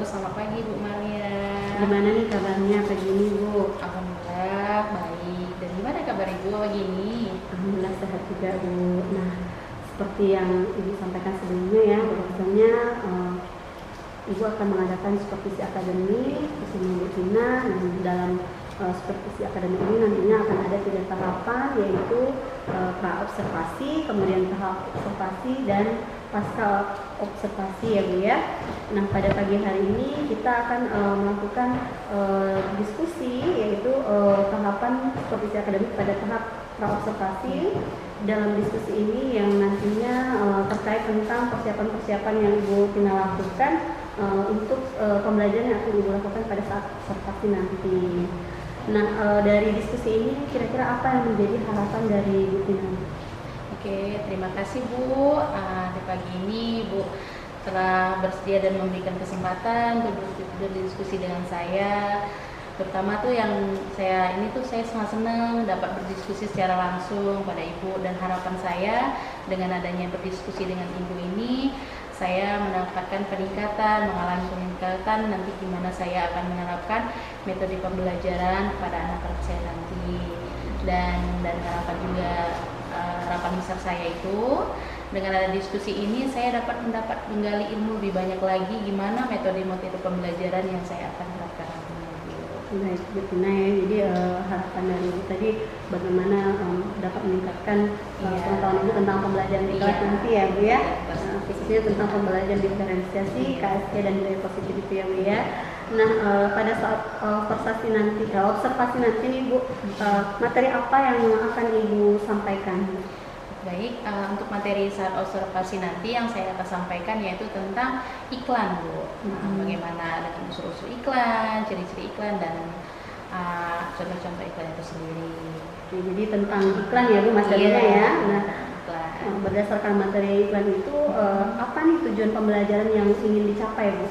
selamat pagi Bu Maria. Gimana nih kabarnya pagi ini Bu? Alhamdulillah baik. Dan gimana kabar Ibu pagi ini? Alhamdulillah sehat juga Bu. Nah, seperti yang Ibu sampaikan sebelumnya ya, bahwasanya Ibu akan mengadakan supervisi akademik bersama Bu Tina. Nah, dalam supervisi akademik ini nantinya akan ada 3 tahapan, yaitu pra observasi, kemudian tahap observasi dan pasca observasi ya Bu ya. Nah, pada pagi hari ini kita akan melakukan diskusi, yaitu tahapan supervisi akademik pada tahap pra observasi. Dalam diskusi ini yang nantinya terkait tentang persiapan-persiapan yang Ibu Tina lakukan untuk pembelajaran yang akan Ibu lakukan pada saat observasi nanti. Nah, dari diskusi ini kira-kira apa yang menjadi harapan dari Bu Tina? Oke, terima kasih Bu. Di pagi ini Bu telah bersedia dan memberikan kesempatan berdiskusi dengan saya. Terutama tuh yang saya sangat senang dapat berdiskusi secara langsung pada Ibu, dan harapan saya dengan adanya berdiskusi dengan Ibu ini saya mendapatkan peningkatan, mengalami peningkatan nanti gimana saya akan menerapkan metode pembelajaran pada anak-anak saya nanti. Dan harapan juga harapan besar saya itu dengan ada diskusi ini saya dapat menggali ilmu lebih banyak lagi gimana metode-metode pembelajaran yang saya akan terapkan nanti. Baik, Bu Tina ya. Jadi harapan dari Ibu tadi bagaimana dapat meningkatkan pengetahuan Ibu tentang pembelajaran di kelas nanti ya Bu ya. Khususnya tentang pembelajaran diferensiasi, KSK dan nilai positif itu ya Bu ya. Nah, pada saat observasi nanti nih Bu, materi apa yang akan Ibu sampaikan? Baik, untuk materi saat observasi nanti yang saya akan sampaikan yaitu tentang iklan Bu. Bagaimana dengan unsur-unsur iklan, ciri-ciri iklan, dan contoh-contoh iklan itu sendiri. Oke, jadi tentang iklan ya Bu materinya ya. Nah, iklan. Berdasarkan materi iklan itu apa nih tujuan pembelajaran yang ingin dicapai Bu?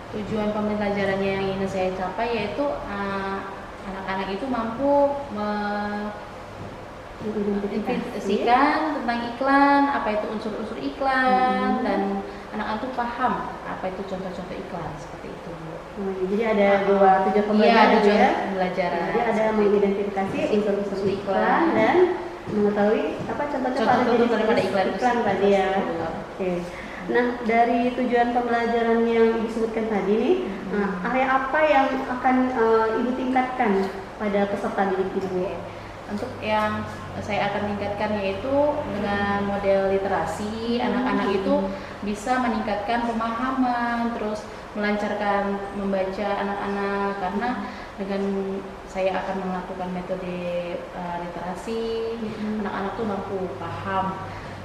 Tujuan pembelajarannya yang ingin saya capai yaitu anak-anak itu mampu mengidentifikasikan tentang iklan, apa itu unsur-unsur iklan, dan anak-anak itu paham apa itu contoh-contoh iklan, seperti itu. Jadi ada 2 tujuan pembelajaran ya, pembelajaran. Jadi ada mengidentifikasi unsur-unsur iklan dan mengetahui apa contoh-contoh daripada iklan tadi ya. Oke. Nah, dari tujuan pembelajaran yang disebutkan tadi nih, area apa yang akan Ibu tingkatkan pada peserta didik Ibu? Untuk yang saya akan tingkatkan yaitu dengan model literasi, anak-anak itu bisa meningkatkan pemahaman, terus melancarkan membaca anak-anak, karena dengan saya akan melakukan metode literasi, anak-anak tuh mampu paham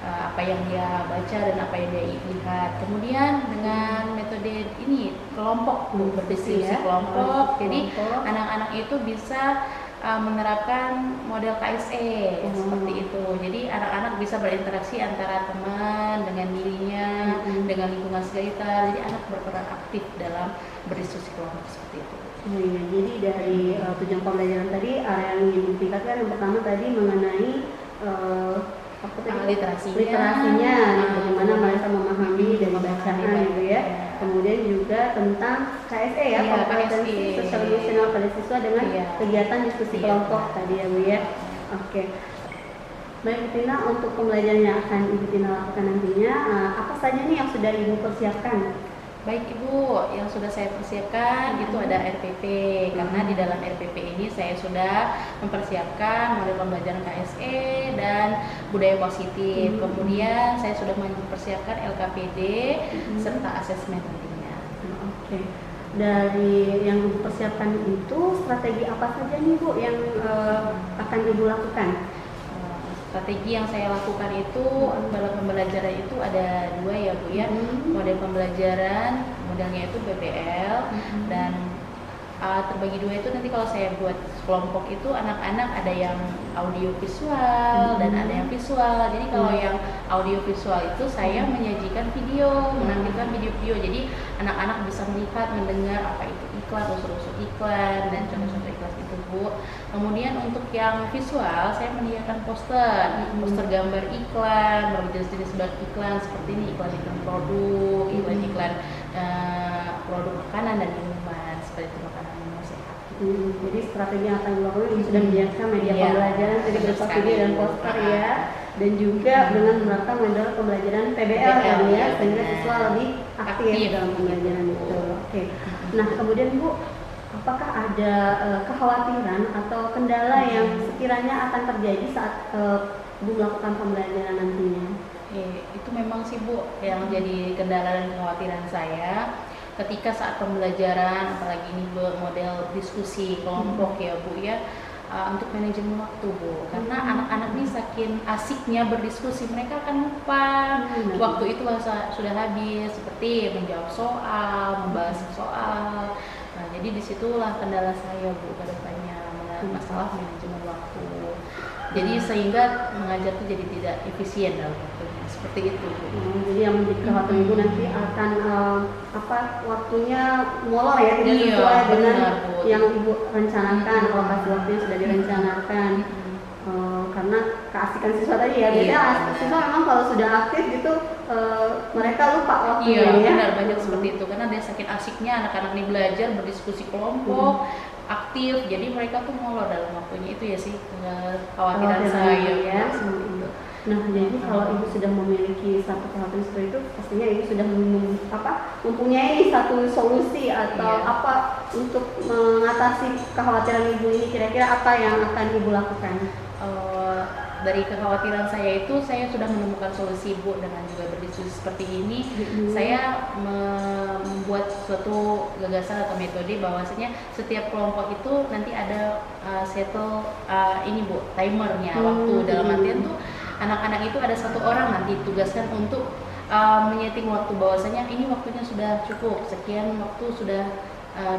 apa yang dia baca dan apa yang dia lihat. Kemudian dengan metode ini kelompok, berdiskusi kelompok, jadi anak-anak itu bisa menerapkan model KSE seperti itu. Jadi anak-anak bisa berinteraksi antara teman dengan dirinya, dengan lingkungan sekitar. Jadi anak berperan aktif dalam berdiskusi kelompok seperti itu. Oh iya, jadi dari tujuan pembelajaran tadi area yang ingin ditingkatkan yang pertama tadi mengenai literasinya, bagaimana mereka memahami dan bacaan gitu ya. Kemudian juga tentang KSE ya, kompetensi sosial emosional pada siswa dengan kegiatan diskusi kelompok tadi ya Bu ya. Oke. Baik Bu Tina, untuk pembelajaran yang akan Ibu Tina lakukan nantinya, apa saja nih yang sudah Ibu persiapkan? Baik Ibu, yang sudah saya persiapkan itu ada RPP, karena di dalam RPP ini saya sudah mempersiapkan model pembelajaran KSE dan budaya positif. Kemudian saya sudah mempersiapkan LKPD serta asesmen nantinya. Oke. Dari yang dipersiapkan itu strategi apa saja nih Bu yang akan Ibu lakukan? Strategi yang saya lakukan itu dalam pembelajaran itu ada 2 ya Bu ya. Model pembelajaran, modelnya itu PBL, dan terbagi 2 itu nanti kalau saya buat kelompok itu anak-anak ada yang audio visual dan ada yang visual. Jadi kalau yang audio visual itu saya menyajikan video, menampilkan video-video. Jadi anak-anak bisa melihat, mendengar apa itu iklan, unsur-unsur iklan, dan contoh-contoh iklan itu Bu. Kemudian untuk yang visual saya menyediakan poster gambar iklan, berbagai jenis iklan seperti ini, iklan-iklan produk, iklan-iklan produk makanan dan minuman seperti itu, makanan minuman sehat. Jadi strategi yang akan dilakukan sudah menyiapkan media Iya, pembelajaran tadi berupa sekali. video dan poster ya, dan juga dengan menerapkan model pembelajaran PBL PBL, tadi ya, ya, sehingga benar. siswa lebih aktif Aktif, dalam pembelajaran gitu. itu. Oke. Nah kemudian Bu, apakah ada kekhawatiran atau kendala yang sekiranya akan terjadi saat Bu melakukan pembelajaran nantinya? Itu memang sih Bu yang jadi kendala dan kekhawatiran saya ketika saat pembelajaran, apalagi ini model diskusi kelompok ya Bu ya, untuk manajemen waktu Bu, karena anak-anak ini saking asiknya berdiskusi mereka akan lupa waktu itu sudah habis, seperti menjawab soal, membahas soal. Nah jadi disitulah kendala saya Bu ke depannya, masalah manajemen waktu. Jadi sehingga mengajar itu jadi tidak efisien dalam waktunya, seperti itu Bu. Jadi yang menjadi kekhawatiran Ibu nanti akan waktunya molor ya, tidak Iya, sesuai dengan benar, Bu. yang Ibu rencanakan, alokasi waktunya sudah direncanakan. Karena keasikan siswa tadi ya, beda Iya, siswa memang kalau sudah aktif gitu mereka lupa waktunya Iya, ya. benar, banyak seperti itu karena dia sakit asiknya anak-anak ini belajar berdiskusi kelompok, aktif, jadi mereka tuh molor dalam waktunya. Itu ya sih kekhawatiran saya ya. seperti itu. Nah, jadi kalau Ibu sudah memiliki satu kekhawatiran seperti itu, pastinya Ibu sudah mempunyai satu solusi atau Iya. apa untuk mengatasi kekhawatiran Ibu ini, kira-kira apa yang akan Ibu lakukan? Dari kekhawatiran saya itu, saya sudah menemukan solusi Bu dengan juga berdiskusi seperti ini. Saya membuat suatu gagasan atau metode bahwasanya setiap kelompok itu nanti ada settle ini Bu, timernya waktu. Dalam artian tuh anak-anak itu ada satu orang nanti ditugaskan untuk menyeting waktu, bahwasanya ini waktunya sudah cukup, sekian waktu sudah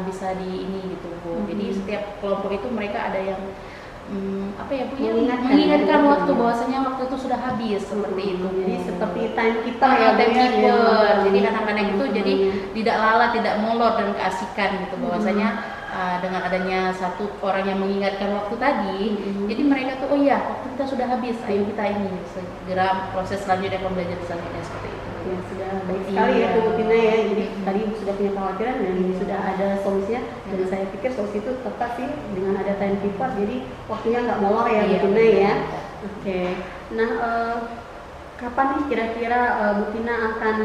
bisa di ini gitu Bu. Jadi setiap kelompok itu mereka ada yang mengingatkan waktu, bahwasanya waktu itu sudah habis, seperti itu. Jadi seperti timekeeper ya, timekeeper. Jadi anak-anak itu jadi tidak lalai, tidak molor dan keasikan gitu, bahwasanya dengan adanya satu orang yang mengingatkan waktu tadi, jadi mereka tuh oh iya waktu kita sudah habis, ayo kita ini segera proses selanjutnya pembelajaran selanjutnya, seperti itu. Ya sudah baik sekali ya Bu Tina ya. Jadi tadi Ibu sudah punya kekhawatiran dan sudah ada solusinya, dan saya pikir solusi itu tepat sih dengan ada timekeeper, jadi waktunya nggak molor ya Bu Tina ya. Oke. Nah kapan nih kira-kira Bu Tina akan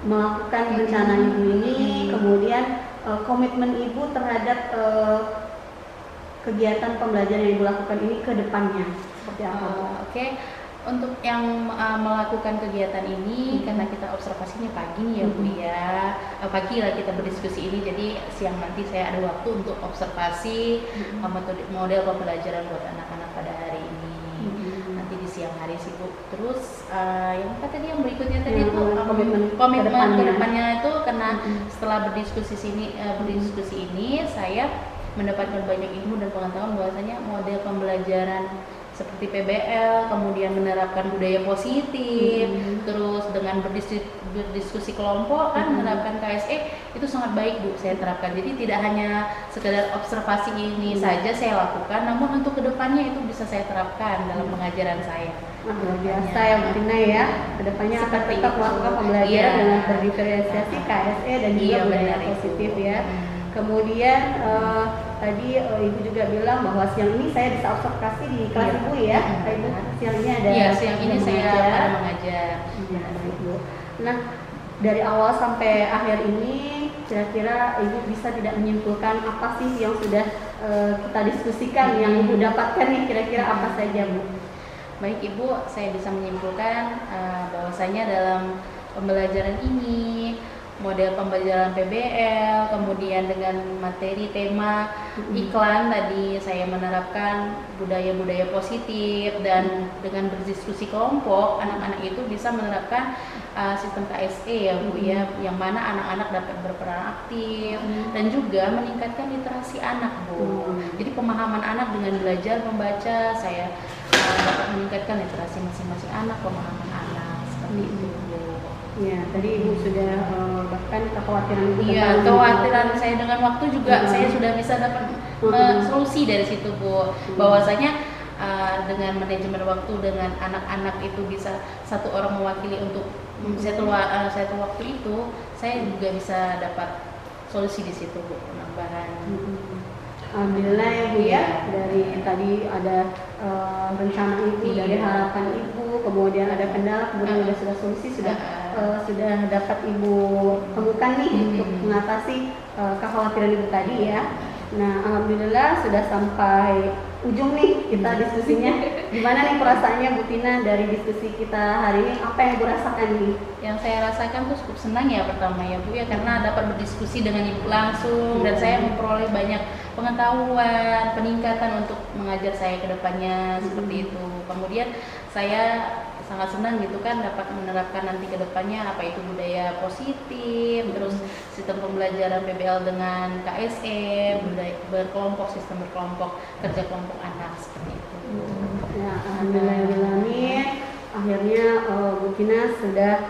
melakukan rencana Ibu ini, kemudian komitmen Ibu terhadap kegiatan pembelajaran yang Ibu lakukan ini ke depannya seperti apa? Oke. Untuk yang melakukan kegiatan ini, karena kita observasinya pagi nih ya Bu ya, pagi lah kita berdiskusi ini, jadi siang nanti saya ada waktu untuk observasi model pembelajaran buat anak-anak pada hari ini. Nanti di siang hari sih Bu. Terus yang tadi yang berikutnya tadi itu komitmen kedepannya itu, karena setelah berdiskusi ini saya mendapatkan banyak ilmu dan pengetahuan bahwasanya model pembelajaran seperti PBL, kemudian menerapkan budaya positif, terus dengan berdiskusi kelompok kan, menerapkan KSE itu sangat baik Bu saya terapkan. Jadi tidak hanya sekedar observasi ini saja saya lakukan, namun untuk kedepannya itu bisa saya terapkan dalam pengajaran saya. Luar biasa ya Bu Tina ya, kedepannya akan tetap melakukan pembelajaran dengan berdiferensiasi KSE dan juga budaya positif ya. Kemudian tadi Ibu juga bilang bahwa siang ini saya bisa observasi di kelas Ibu ya. Ibu siang ini ada. Iya, siang ini saya ada mengajar. Nah, dari awal sampai akhir ini kira-kira Ibu bisa tidak menyimpulkan apa sih yang sudah kita diskusikan, yang Ibu dapatkan nih, kira-kira apa saja Bu? Baik Ibu, saya bisa menyimpulkan bahwasanya dalam pembelajaran ini, model pembelajaran PBL, kemudian dengan materi tema iklan tadi saya menerapkan budaya-budaya positif, dan dengan berdiskusi kelompok anak-anak itu bisa menerapkan sistem KSE ya Bu ya, yang mana anak-anak dapat berperan aktif dan juga meningkatkan literasi anak Bu. Jadi pemahaman anak dengan belajar membaca, saya dapat meningkatkan literasi masing-masing anak, pemahaman anak, seperti itu Bu. Ya, tadi Ibu sudah bahkan kekhawatiran Ibu. Iya, kekhawatiran saya dengan waktu juga saya sudah bisa dapat solusi dari situ Bu. Bahwasanya dengan manajemen waktu dengan anak-anak itu bisa satu orang mewakili untuk satu waktu itu, saya juga bisa dapat solusi di situ Bu, penambahan. Alhamdulillah ya Bu ya, dari tadi ada rencana Ibu, dari harapan Ibu, kemudian ada kendala, kemudian sudah solusi, sudah dapat Ibu temukan nih untuk mengatasi kekhawatiran Ibu tadi ya. Nah, alhamdulillah sudah sampai ujung nih kita diskusinya. Gimana nih perasaannya Bu Tina dari diskusi kita hari ini? Apa yang Ibu rasakan nih? Yang saya rasakan tuh cukup senang ya pertama ya Bu ya, karena dapat berdiskusi dengan Ibu langsung dan saya memperoleh banyak pengetahuan, peningkatan untuk mengajar saya ke depannya seperti itu. Kemudian saya sangat senang gitu kan dapat menerapkan nanti ke depannya apa itu budaya positif, terus sistem pembelajaran PBL dengan KSM, budaya berkelompok, sistem berkelompok, kerja kelompok anak seperti itu. Ya, alhamdulillah, akhirnya Bu Tina sudah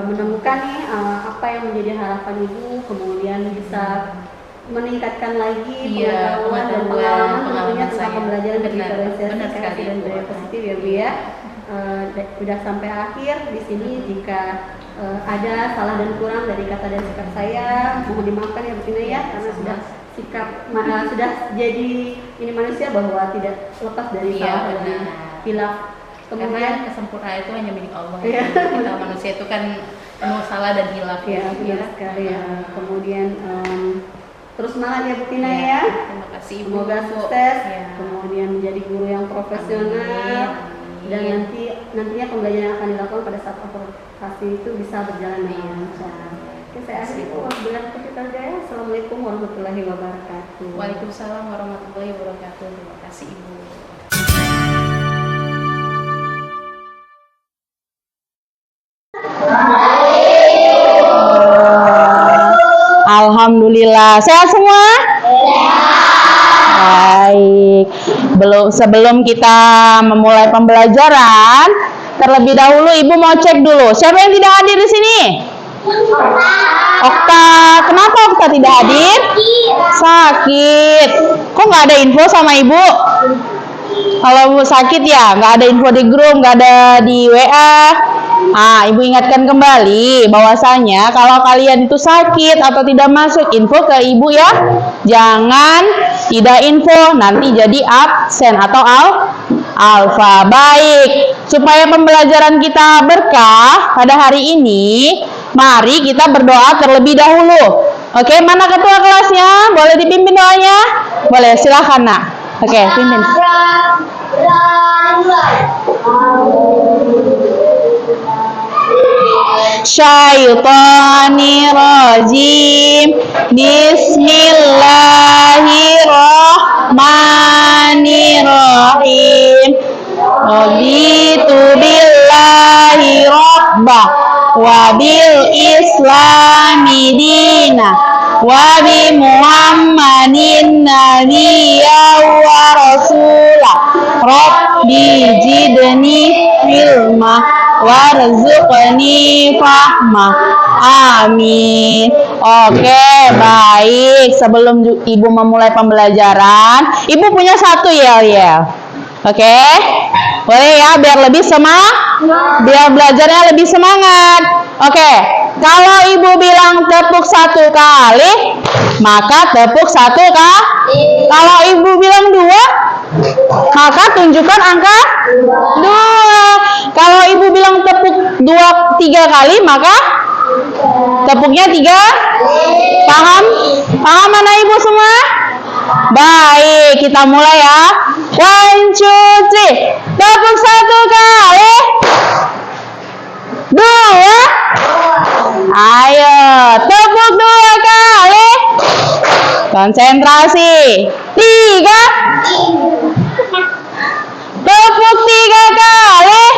menemukan nih apa yang menjadi harapan Ibu, kemudian bisa meningkatkan lagi pengetahuan dan pengalaman tentunya tentang pembelajaran digitalisasi dan budaya positif ya Bu ya. Sudah sampai akhir di sini. Jika ada salah dan kurang dari kata dan sikap saya, mohon dimaafkan ya Bu Tina ya, karena sudah sudah jadi ini manusia bahwa tidak lepas dari salah dan hilaf. Kemudian kesempurnaan itu hanya milik Allah. Kita manusia itu kan penuh salah dan hilaf. Ya, benar sekali ya. Kemudian terus semangat ya Bu Tina ya. Terima kasih Ibu. Semoga sukses. Kemudian menjadi guru yang profesional. Dan nantinya pembelajaran yang akan dilakukan pada saat aplikasi itu bisa berjalan dengan lancar. Oke, saya akhiri Wabillahi. Assalamualaikum warahmatullahi wabarakatuh. Waalaikumsalam warahmatullahi wabarakatuh. Terima kasih Ibu. Alhamdulillah, sehat semua? Baik. Sebelum kita memulai pembelajaran, terlebih dahulu Ibu mau cek dulu. Siapa yang tidak hadir di sini? Okta. Kenapa Okta tidak hadir? Sakit. Kok nggak ada info sama Ibu? Kalau sakit ya, nggak ada info di grup, nggak ada di WA. Ibu ingatkan kembali bahwasanya kalau kalian itu sakit atau tidak masuk, info ke Ibu ya. Jangan tidak info, nanti jadi absen atau alfa. Baik, supaya pembelajaran kita berkah pada hari ini, mari kita berdoa terlebih dahulu. Oke, mana ketua kelasnya? Boleh dipimpin doanya? Boleh, silahkan nak. Oke, pimpin. Syaitanirrajim. Bismillahirrahmanirrahim. Raditu billahi rabbah wa bil islami dina wa bi muhammadin nabiyya wa rasulah. Rabbi jidni ilma warzuqni fahma. Amin. Oke, baik. Sebelum Ibu memulai pembelajaran, Ibu punya satu yel-yel. Oke, boleh ya, biar lebih biar belajarnya lebih semangat. Oke, kalau Ibu bilang tepuk 1 kali, maka tepuk 1 kali. Kalau Ibu bilang 2, maka tunjukkan angka 2. Kalau Ibu bilang tepuk 3 kali, maka tepuknya 3. Paham? Paham mana Ibu semua? Baik, kita mulai ya. 1, 2, 3. Tepuk 1 kali. 2. Ayo, tepuk 2 kali. Konsentrasi. 3. Tepuk 3 kali.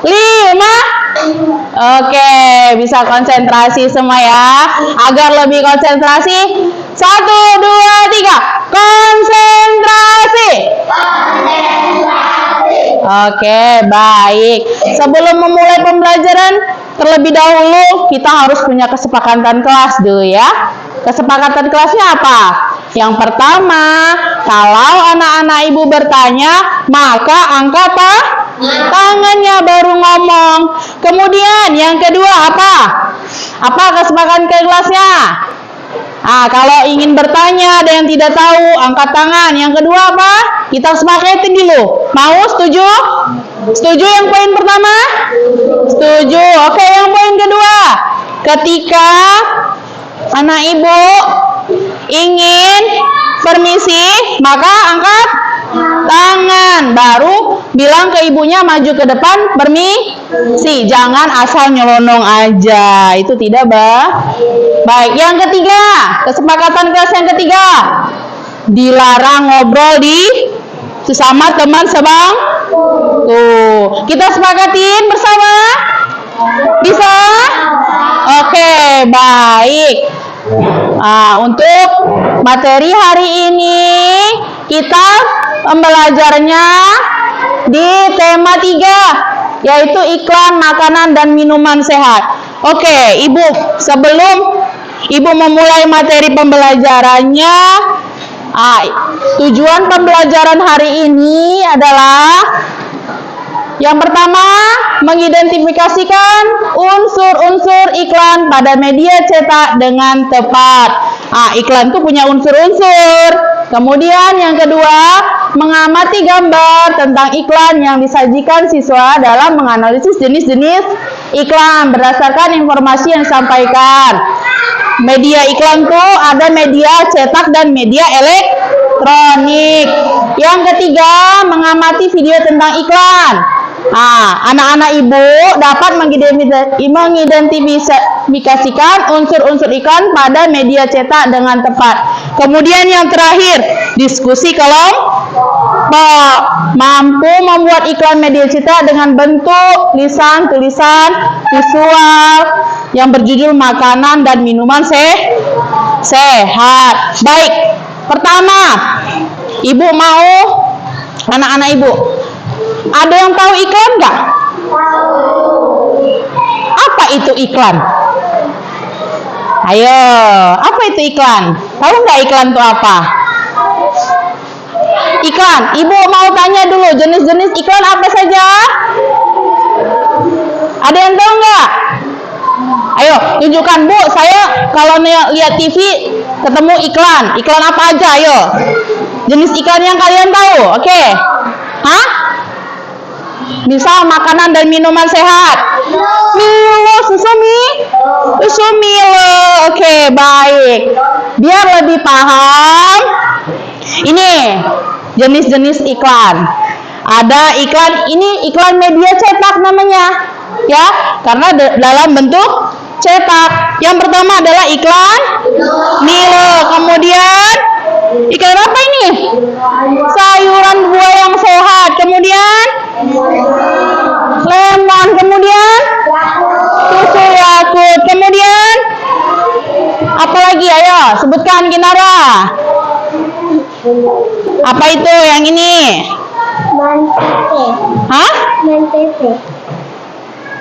5. Oke, bisa konsentrasi semua ya. Agar lebih konsentrasi, 1, 2, 3. Konsentrasi. Oke, baik. Sebelum memulai pembelajaran, terlebih dahulu kita harus punya kesepakatan kelas dulu ya. Kesepakatan kelasnya apa? Yang pertama, kalau anak-anak Ibu bertanya, maka angkat tangannya baru ngomong. Kemudian yang kedua apa? Apa kesepakatan ke kelasnya? Kalau ingin bertanya, ada yang tidak tahu, angkat tangan. Yang kedua apa? Kita sepakati dulu. Mau? Setuju? Setuju yang poin pertama? Setuju. Oke, yang poin kedua. Ketika anak ibu ingin permisi, maka angkat tangan. Baru bilang ke ibunya maju ke depan, permisi. Jangan asal nyelonong aja. Itu tidak baik. Yang ketiga, kesepakatan kelas yang ketiga. Dilarang ngobrol di sesama teman sebangku. Kita sepakatin bersama? Bisa? Oke, baik. Untuk materi hari ini kita pembelajarnya di tema 3, yaitu iklan makanan dan minuman sehat. Oke, Ibu, sebelum Ibu memulai materi pembelajarannya, tujuan pembelajaran hari ini adalah yang pertama, mengidentifikasikan unsur-unsur iklan pada media cetak dengan tepat. Iklan itu punya unsur-unsur. Kemudian yang kedua, mengamati gambar tentang iklan yang disajikan siswa dalam menganalisis jenis-jenis iklan berdasarkan informasi yang disampaikan. Media iklan itu ada media cetak dan media elektronik. Yang ketiga, mengamati video tentang iklan. Anak-anak ibu dapat mengidentifikasikan unsur-unsur iklan pada media cetak dengan tepat. Kemudian yang terakhir, diskusi kelompok. Mampu membuat iklan media cetak dengan bentuk lisan, tulisan, visual yang berjudul makanan dan minuman sehat. Baik, pertama, ibu mau anak-anak ibu, ada yang tahu iklan nggak? Apa itu iklan? Ayo, apa itu iklan? Tahu nggak iklan itu apa? Iklan, ibu mau tanya dulu, jenis-jenis iklan apa saja? Ada yang tahu nggak? Ayo, tunjukkan Bu, saya kalau lihat TV ketemu iklan. Iklan apa aja, ayo. Jenis iklan yang kalian tahu, oke? Misal makanan dan minuman sehat. Milo, susu Milo. Oke, baik. Biar lebih paham, ini jenis-jenis iklan. Ada iklan, ini iklan media cetak namanya, ya, karena dalam bentuk cetak. Yang pertama adalah iklan Milo. Kemudian iklan apa ini? Sayuran buah yang sehat. Kemudian lemon. Kemudian susu Yakult. Kemudian apa lagi? Ayo sebutkan, Kinara. Apa itu yang ini?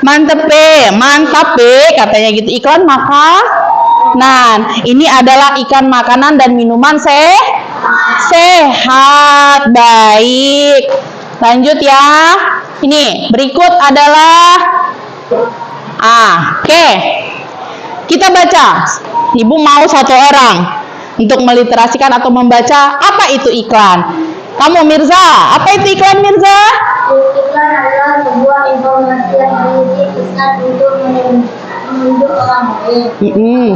Mantap katanya gitu. Iklan makanan. Ini adalah ikan makanan dan minuman sehat. Baik. Lanjut ya. Ini berikut adalah oke. Kita baca. Ibu mau satu orang untuk meliterasikan atau membaca apa itu iklan. Kamu Mirza, apa itu iklan Mirza? Iklan adalah sebuah informasi yang berisi pesan untuk menunjuk orang lain.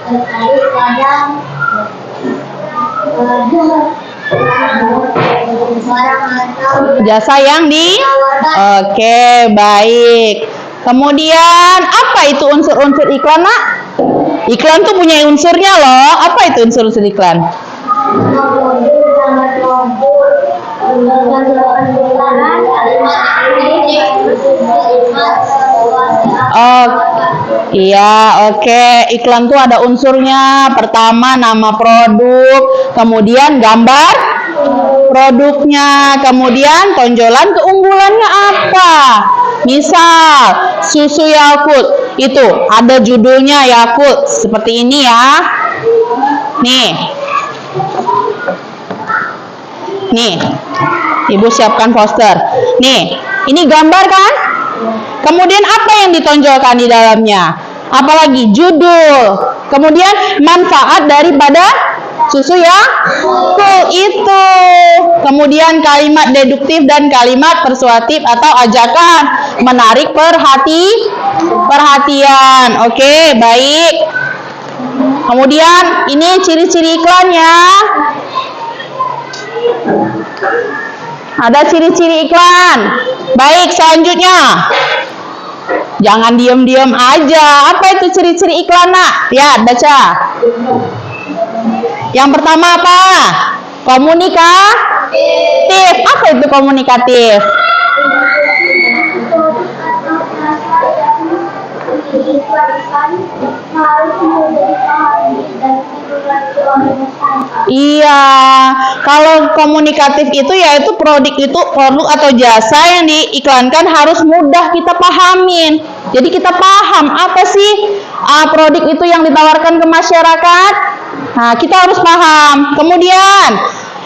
Terkait pada jasa yang Oke, baik. Kemudian apa itu unsur-unsur iklan, Nak? Iklan tuh punya unsurnya loh. Apa itu unsur-unsur iklan? Iya, oke. Iklan tuh ada unsurnya. Pertama nama produk, kemudian gambar produknya, kemudian tonjolan keunggulannya apa. Misal susu Yakult, itu ada judulnya Yakult seperti ini ya. Nih, Ibu siapkan poster. Nih, ini gambar kan? Kemudian apa yang ditonjolkan di dalamnya? Apalagi judul. Kemudian manfaat daripada susu yang cool itu. Kemudian kalimat deduktif dan kalimat persuasif atau ajakan menarik perhatian. Oke, baik. Kemudian ini ciri-ciri iklannya. Ada ciri-ciri iklan. Baik, selanjutnya. Jangan diem-diem aja. Apa itu ciri-ciri iklan, Nak? Ya, baca. Yang pertama apa? Komunikatif. Apa itu komunikatif? Iya, kalau komunikatif itu yaitu produk atau jasa yang diiklankan harus mudah kita pahamin. Jadi kita paham apa sih produk itu yang ditawarkan ke masyarakat. Nah, kita harus paham. Kemudian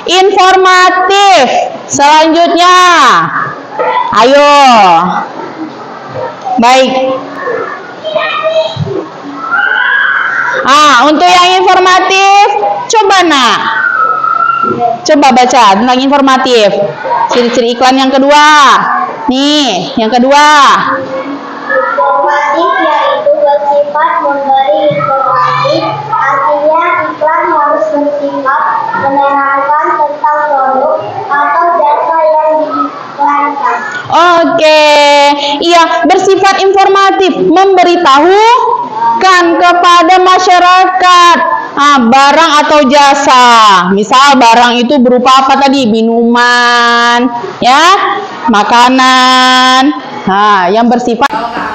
informatif. Selanjutnya, ayo. Baik. Untuk yang informatif, coba Nak. Coba baca tentang informatif. Ciri-ciri iklan yang kedua. Nih, yang kedua. Informatif yaitu bersifat memberi informasi, artinya iklan harus bersifat menerangkan tentang produk atau jasa yang diiklankan. Oke, iya, bersifat informatif, memberitahukan kepada masyarakat barang atau jasa. Misal barang itu berupa apa tadi? Minuman, ya, makanan. Nah, yang bersifat Kalau nggak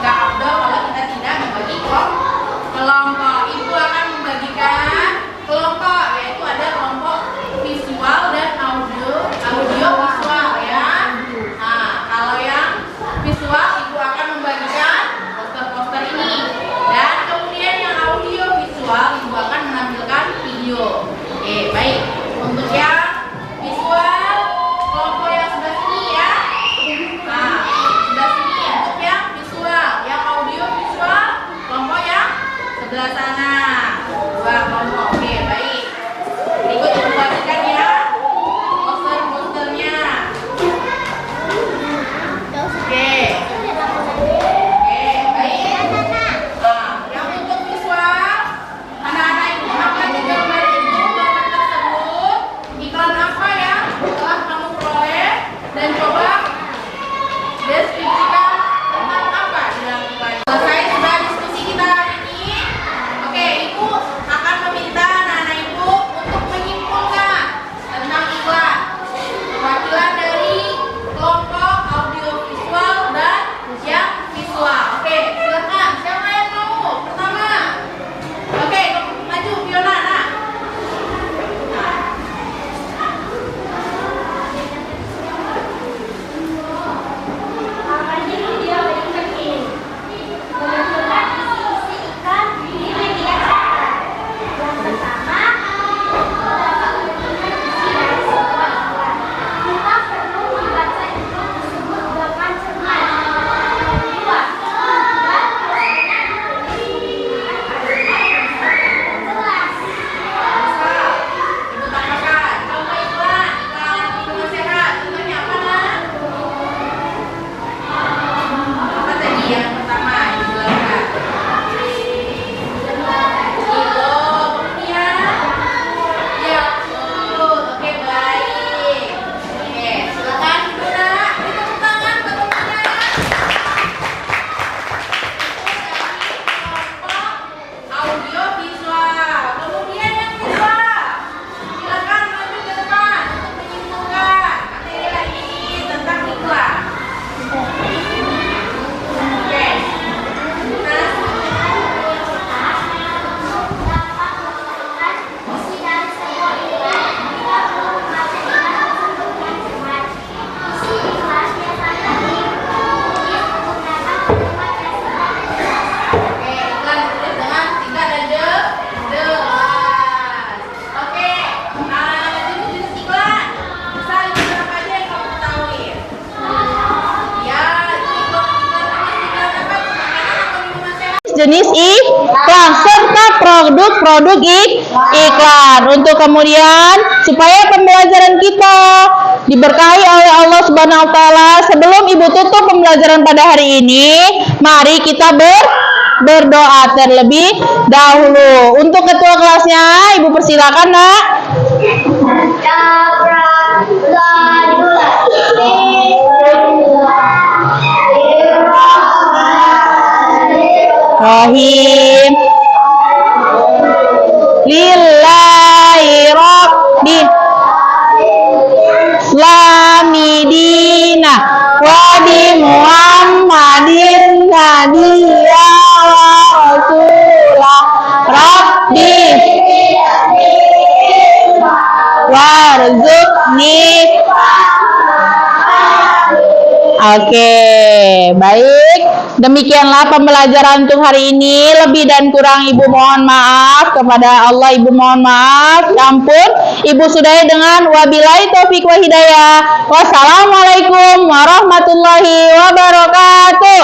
afdol kalau kita tidak membagi kelompok. Ibu akan membagikan kelompok, yaitu ada kelompok visual dan audio visual ya. Nah, kalau yang visual ibu akan membagikan poster-poster ini, dan kemudian yang audio visual ibu akan menampilkan video. Oke, baik. Untuk yang visual kelompok yang sebelah sini ya. Nah, sebelah sini ya, untuk yang visual. jenis iklan serta produk-produk iklan. Untuk kemudian supaya pembelajaran kita diberkahi oleh Allah Subhanahu wa taala, sebelum Ibu tutup pembelajaran pada hari ini, mari kita berdoa terlebih dahulu. Untuk ketua kelasnya, Ibu persilakan, Nak. Rahim lillahi rabbil lamidina wa bi muhammadin nabiyya wa rasulah rabbi warzuqni. Oke, baik. Demikianlah pembelajaran untuk hari ini. Lebih dan kurang Ibu mohon maaf. Kepada Allah Ibu mohon maaf. Ya ampun, Ibu sudahi dengan wabillahi taufik wa hidayah. Wassalamualaikum warahmatullahi wabarakatuh.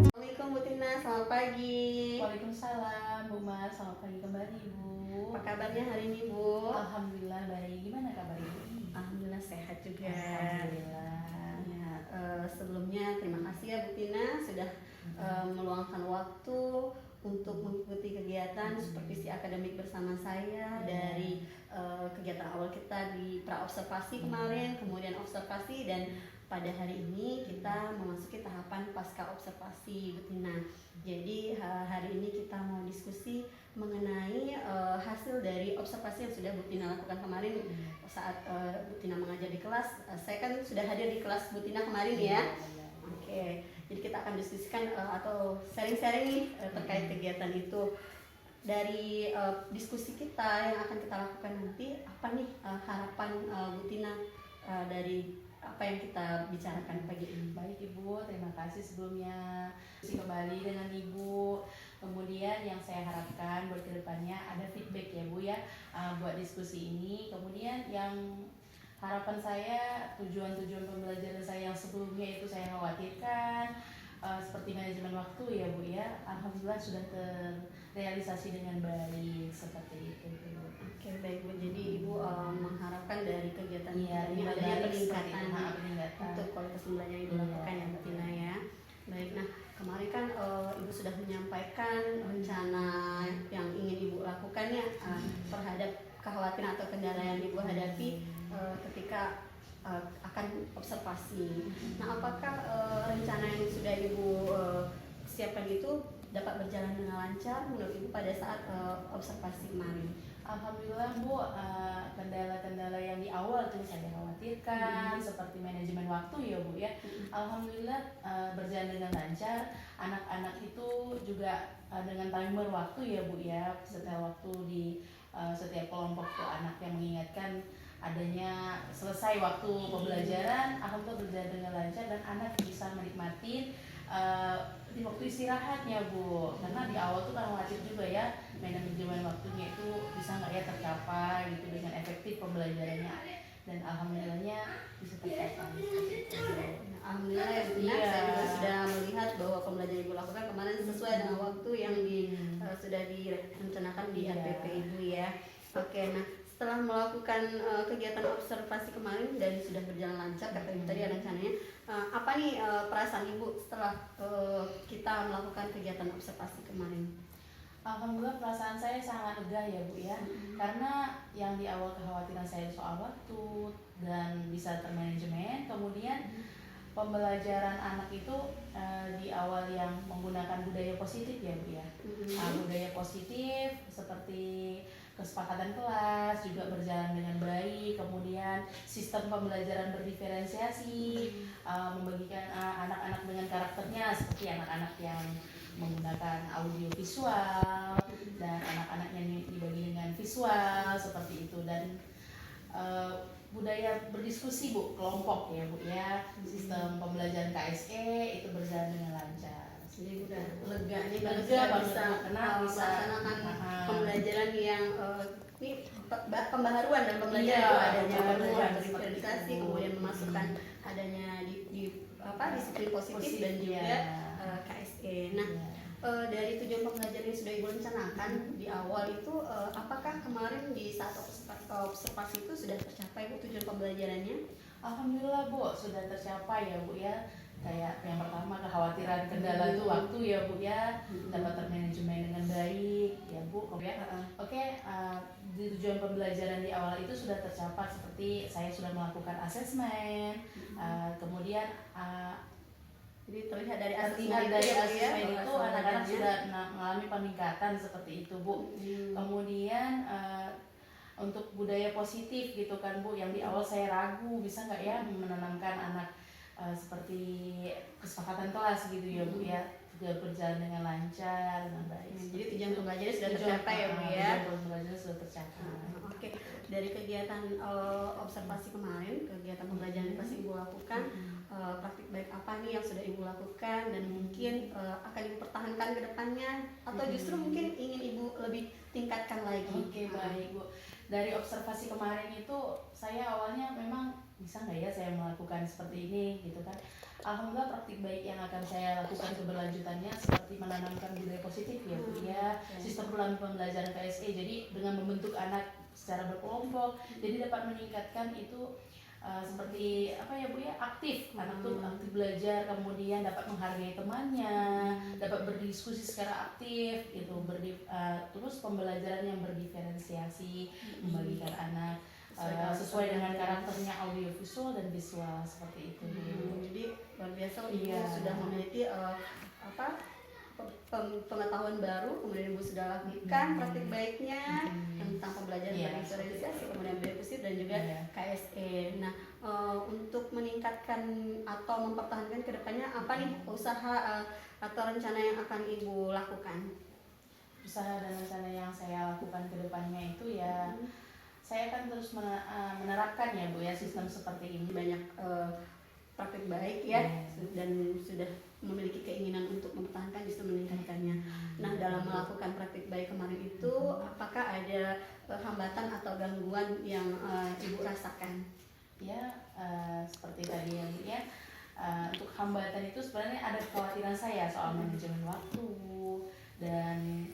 Assalamualaikum Bu Tina, selamat pagi. Waalaikumsalam, Bu Mas. Selamat pagi kembali, Bu. Apa kabarnya hari ini Bu? Alhamdulillah baik. Gimana kabar Ibu? Alhamdulillah sehat juga. Alhamdulillah. Ya, sebelumnya terima kasih ya Bu Tina sudah meluangkan waktu untuk mengikuti kegiatan seperti si akademik bersama saya dari kegiatan awal kita di pra observasi kemarin, kemudian observasi, dan pada hari ini kita memasuki tahapan pasca observasi Bu Tina. Jadi hari ini kita mau diskusi mengenai hasil dari observasi yang sudah Bu Tina lakukan kemarin saat Bu Tina mengajar di kelas. Saya kan sudah hadir di kelas Bu Tina kemarin ya. Oke, jadi kita akan diskusikan atau sharing-sharing nih terkait kegiatan itu. Dari diskusi kita yang akan kita lakukan nanti, apa nih harapan Bu Tina dari apa yang kita bicarakan pagi ini? Baik Ibu, terima kasih sebelumnya. Kembali dengan Ibu. Kemudian yang saya harapkan buat kedepannya ada feedback ya Bu ya, buat diskusi ini. Kemudian yang harapan saya, tujuan-tujuan pembelajaran saya yang sebelumnya itu saya khawatirkan seperti manajemen waktu ya Bu ya, alhamdulillah sudah terrealisasi dengan baik seperti itu Bu. Oke, baik Bu. Jadi Ibu mengharapkan dari kegiatan Iya, ini lebih adanya baik seperti peningkatan itu, peningkatan. untuk kualitas pembelajaran yang Ibu Iya, lakukan ya Bu Tina ya. Baik, nah kemarin kan Ibu sudah menyampaikan rencana yang ingin Ibu lakukan ya terhadap kekhawatiran atau kendala yang Ibu hadapi ketika akan observasi. Nah, apakah rencana yang sudah Ibu siapkan itu dapat berjalan dengan lancar menurut Ibu pada saat observasi kemarin? Alhamdulillah Bu, kendala-kendala yang di awal tuh saya khawatirkan seperti manajemen waktu ya Bu ya. Alhamdulillah berjalan dengan lancar. Anak-anak itu juga dengan timer waktu ya Bu ya. Setiap waktu di setiap kelompok tuh anak yang mengingatkan adanya selesai waktu pembelajaran, alhamdulillah berjalan dengan lancar dan anak bisa menikmati di waktu istirahatnya Bu. Karena di awal tuh kan khawatir juga ya manajemen waktunya itu bisa nggak ya tercapai gitu dengan efektif pembelajarannya, dan alhamdulillahnya bisa tercapai. Alhamdulillah ya Bu Tina, saya juga sudah melihat bahwa pembelajaran Ibu lakukan kemarin sesuai dengan waktu yang sudah direncanakan di RPP Ibu ya. Oke, nah setelah melakukan kegiatan observasi kemarin dan sudah berjalan lancar kata Ibu tadi rencananya, apa nih perasaan Ibu setelah kita melakukan kegiatan observasi kemarin? Alhamdulillah perasaan saya sangat lega ya Bu ya, karena yang di awal kekhawatiran saya soal waktu dan bisa termanajemen, kemudian pembelajaran anak itu di awal yang menggunakan budaya positif ya Bu ya. Budaya positif seperti kesepakatan kelas juga berjalan dengan baik, kemudian sistem pembelajaran berdiferensiasi, membagikan anak-anak dengan karakternya seperti anak-anak yang menggunakan audio visual dan anak-anak yang dibagi dengan visual seperti itu, dan budaya berdiskusi Bu, kelompok ya Bu ya, sistem pembelajaran KSE itu berjalan dengan lancar Jadi udah lega nih Lega kalau sudah banget, bisa karena bisa melaksanakan paham. pembelajaran yang ini pembaharuan dan pembelajaran Iya, itu adanya pembaharuan pembelajaran seperti berdifferensiasi, itu. kemudian memasukkan adanya di disiplin positif dan juga Iya. KSE. Nah, Iya. dari tujuan pembelajaran yang sudah Ibu rencanakan di awal itu, apakah kemarin di saat observasi itu sudah tercapai Bu tujuan pembelajarannya? Alhamdulillah Bu, sudah tercapai ya Bu ya. Kayak yang pertama kekhawatiran kendala itu waktu ya Bu ya, dapat termanajemen dengan baik ya Bu. Oke, di tujuan pembelajaran di awal itu sudah tercapai seperti saya sudah melakukan asesmen, kemudian Jadi terlihat dari terlihat asesmen dari itu ya, Bu, ya, asesmen itu bahwa anak-anak sebenarnya- sudah mengalami peningkatan seperti itu Bu. Kemudian untuk budaya positif gitu kan Bu, yang di awal saya ragu bisa nggak ya menanamkan anak seperti kesepakatan kelas gitu ya Bu ya, juga berjalan dengan lancar dengan baik. Jadi tujuan pembelajaran sudah Tujuan- tercapai ya Bu ya. Tujuan pembelajaran sudah tercapai. Oke, dari kegiatan observasi kemarin, kegiatan pembelajaran yang pasti Ibu lakukan, praktik baik apa nih yang sudah Ibu lakukan dan mungkin akan Ibu pertahankan ke depannya atau justru mungkin ingin Ibu lebih tingkatkan lagi? Oke, baik Bu. Dari observasi kemarin itu saya awalnya memang bisa nggak ya saya melakukan seperti ini gitu kan. Alhamdulillah praktik baik yang akan saya lakukan keberlanjutannya seperti menanamkan budaya positif ya Bu ya, sistem pembelajaran KSE. Jadi dengan membentuk anak secara berkelompok, jadi dapat meningkatkan itu seperti apa ya Bu ya, aktif, anak tuh aktif belajar, kemudian dapat menghargai temannya, dapat berdiskusi secara aktif gitu, terus pembelajaran yang berdiferensiasi, membagikan anak sesuai dengan karakternya audiovisual dan visual seperti itu. Jadi luar biasa Ibu Iya. sudah memiliki pengetahuan baru, kemudian Ibu sudah lakukan praktik baiknya tentang pembelajaran Iya, berdiferensiasi, kemudian budaya positif dan juga Iya. KSE. Nah, untuk meningkatkan atau mempertahankan kedepannya apa nih usaha atau rencana yang akan Ibu lakukan? Usaha dan rencana yang saya lakukan ke depannya itu ya saya akan terus menerapkan ya Bu ya sistem seperti ini. Banyak praktik baik ya, Iya. dan sudah memiliki keinginan untuk mempertahankan justru meningkatkannya. Nah, dalam melakukan praktik baik kemarin itu apakah ada hambatan atau gangguan yang Ibu rasakan? Ya seperti tadi yang ya untuk hambatan itu sebenarnya ada kekhawatiran saya soal manajemen waktu dan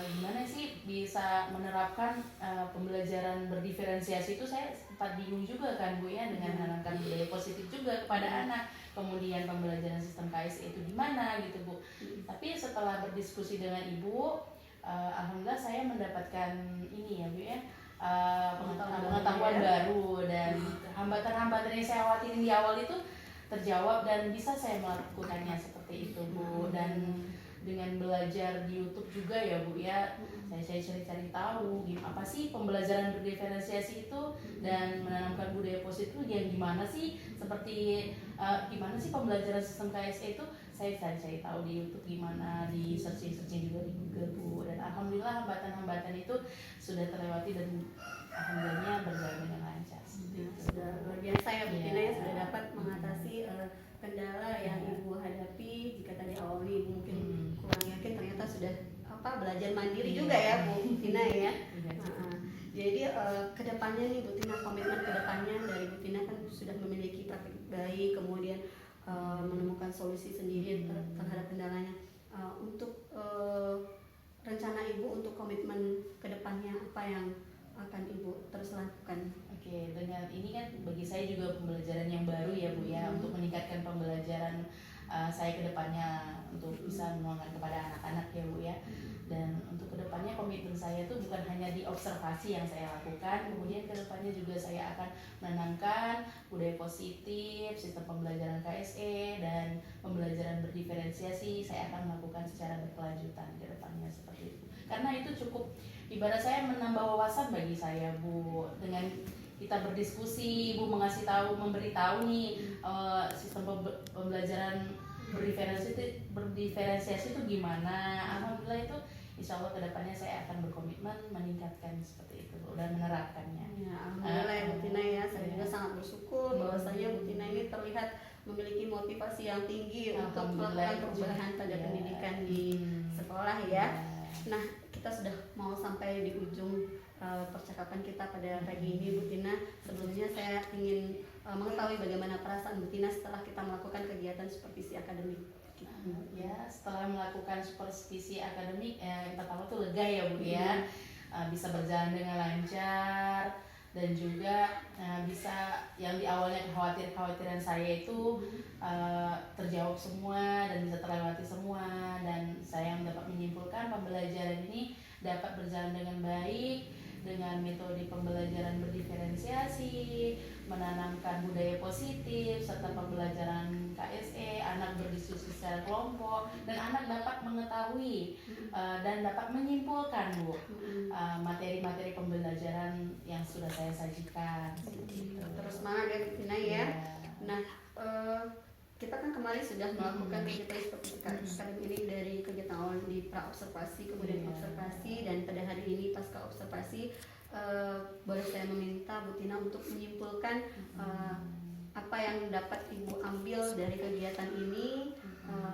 gimana sih bisa menerapkan pembelajaran berdiferensiasi itu. Saya sempat bingung juga kan Bu ya dengan menanamkan budaya positif juga kepada anak, kemudian pembelajaran sistem KSE itu gimana gitu Bu. Tapi setelah berdiskusi dengan Ibu, alhamdulillah saya mendapatkan ini ya Bu ya, pengetahuan baru dan hambatan-hambatan yang saya khawatirin di awal itu terjawab dan bisa saya melakukannya seperti itu Bu. Dan dengan belajar di YouTube juga ya Bu ya, saya cari tahu apa sih pembelajaran berdiferensiasi itu dan menanamkan budaya positif itu yang gimana sih, seperti gimana sih pembelajaran sistem KSE itu. Saya cari tahu di YouTube gimana, di searching juga di Google Bu, dan alhamdulillah hambatan-hambatan itu sudah terlewati dan alhamdulillahnya berjalan dengan lancar. Sudah luar biasa ya Bu Iya. Tina ya, sudah dapat mengatasi kendala yang Ibu hadapi. Jika tadi awalnya Ibu mungkin kurang yakin, ternyata sudah belajar mandiri juga ya Bu Tina ya. Jadi kedepannya nih Bu Tina, komitmen kedepannya dari Bu Tina kan sudah memiliki praktik baik, kemudian menemukan solusi sendiri terhadap kendalanya. Untuk rencana Ibu untuk komitmen kedepannya apa yang akan Ibu terus lakukan? Oke, dengan ini kan bagi saya juga pembelajaran yang baru ya Bu ya, untuk meningkatkan pembelajaran saya ke depannya untuk bisa menuangkan kepada anak-anak ya Bu ya. Dan untuk kedepannya komitmen saya itu bukan hanya di observasi yang saya lakukan, kemudian kedepannya juga saya akan menanamkan budaya positif, sistem pembelajaran KSE dan pembelajaran berdiferensiasi saya akan melakukan secara berkelanjutan ke depannya seperti itu. Karena itu cukup ibarat saya menambah wawasan bagi saya Bu, dengan kita berdiskusi, Ibu memberitahu nih sistem pembelajaran berdiferensiasi itu gimana. Alhamdulillah itu insya Allah kedepannya saya akan berkomitmen meningkatkan seperti itu Bu, dan menerapkannya. Ya, alhamdulillah ya Bu Tina ya, saya juga sangat bersyukur bahwasanya Bu Tina ini terlihat memiliki motivasi yang tinggi untuk Alhamdulillah, melakukan perubahan pada ya. pendidikan di sekolah ya. Nah, kita sudah mau sampai di ujung percakapan kita pada pagi ini, Bu Tina. Sebelumnya saya ingin mengetahui bagaimana perasaan Bu Tina setelah kita melakukan kegiatan supervisi akademik. Ya, setelah melakukan supervisi akademik, yang pertama tuh lega ya Bu ya, bisa berjalan dengan lancar dan juga bisa yang di awalnya kekhawatiran saya itu terjawab semua dan bisa terlewati semua, dan saya dapat menyimpulkan pembelajaran ini dapat berjalan dengan baik dengan metode pembelajaran berdiferensiasi, menanamkan budaya positif, serta pembelajaran KSE, anak berdiskusi secara kelompok, dan anak dapat mengetahui dan dapat menyimpulkan Bu materi-materi pembelajaran yang sudah saya sajikan. Terus semangat ya Bu Tina ya. Nah, kita kan kemarin sudah melakukan kegiatan seperti akademik ini dari kegiatan awal di pra-observasi, kemudian observasi, dan pada hari ini pasca observasi. Boleh saya meminta Bu Tina untuk menyimpulkan apa yang dapat Ibu ambil dari kegiatan ini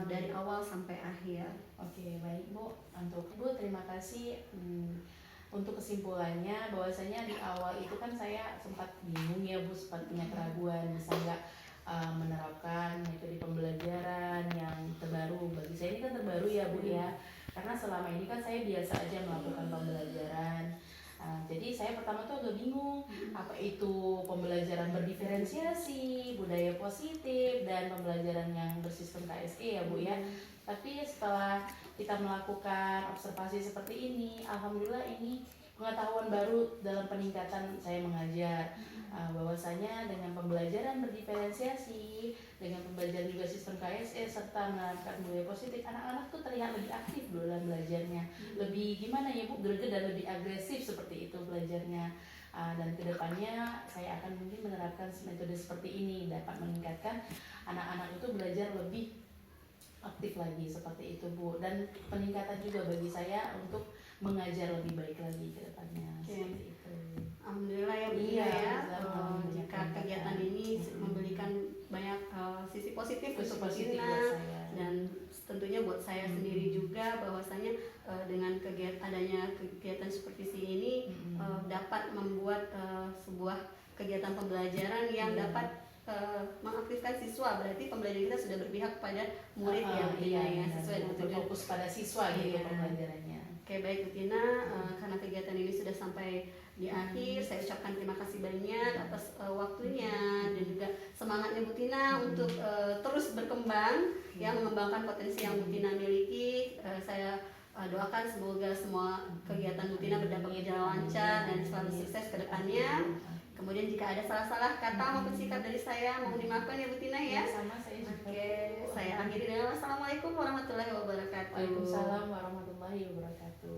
dari awal sampai akhir. Oke, baik Bu. Untuk Ibu terima kasih. Untuk kesimpulannya, bahwasanya di awal itu kan saya sempat bingung ya Bu, sempat punya keraguan bisa nggak menerapkan metode pembelajaran yang terbaru. Bagi saya ini kan terbaru ya Bu ya, karena selama ini kan saya biasa aja melakukan pembelajaran. Jadi saya pertama tuh agak bingung apa itu pembelajaran berdiferensiasi, budaya positif, dan pembelajaran yang bersistem KSE ya Bu ya. Tapi setelah kita melakukan observasi seperti ini, alhamdulillah ini pengetahuan baru dalam peningkatan saya mengajar. Bahwasanya dengan pembelajaran berdiferensiasi, dengan pembelajaran juga sistem KSE, serta menerapkan budaya positif, anak-anak tuh terlihat lebih aktif dalam belajarnya, lebih gimana ya Bu, greget dan lebih agresif seperti itu belajarnya. Dan kedepannya saya akan mungkin menerapkan metode seperti ini, dapat meningkatkan anak-anak itu belajar lebih aktif lagi seperti itu Bu, dan peningkatan juga bagi saya untuk mengajar lebih baik lagi ke depannya. Seperti itu. Alhamdulillah ya Bu Iya, ya. alhamdulillah. Jika kegiatan ini memberikan banyak sisi positif untuk Bu positif Tina, buat saya. dan tentunya buat saya sendiri juga, bahwasanya dengan adanya kegiatan supervisi ini dapat membuat sebuah kegiatan pembelajaran yang dapat mengaktifkan siswa. Berarti pembelajaran kita sudah berpihak kepada murid ya Bu Tina ya, sesuai dengan tujuan. Fokus pada siswa gitu pembelajarannya. Oke, baik Bu Tina, karena kegiatan ini sudah sampai di akhir, saya ucapkan terima kasih banyak atas waktunya dan juga semangatnya Bu Tina untuk terus berkembang, ya, mengembangkan potensi yang Bu Tina miliki. Saya doakan semoga semua kegiatan Bu Tina berdampak berjalan lancar dan selalu sukses ke depannya. Kemudian jika ada salah-salah kata maupun sikap dari saya, mohon dimaafkan ya Bu Tina ya. Sama saya juga. Oke, saya akhiri dengan wassalamualaikum warahmatullahi wabarakatuh. Waalaikumsalam warahmatullahi wabarakatuh.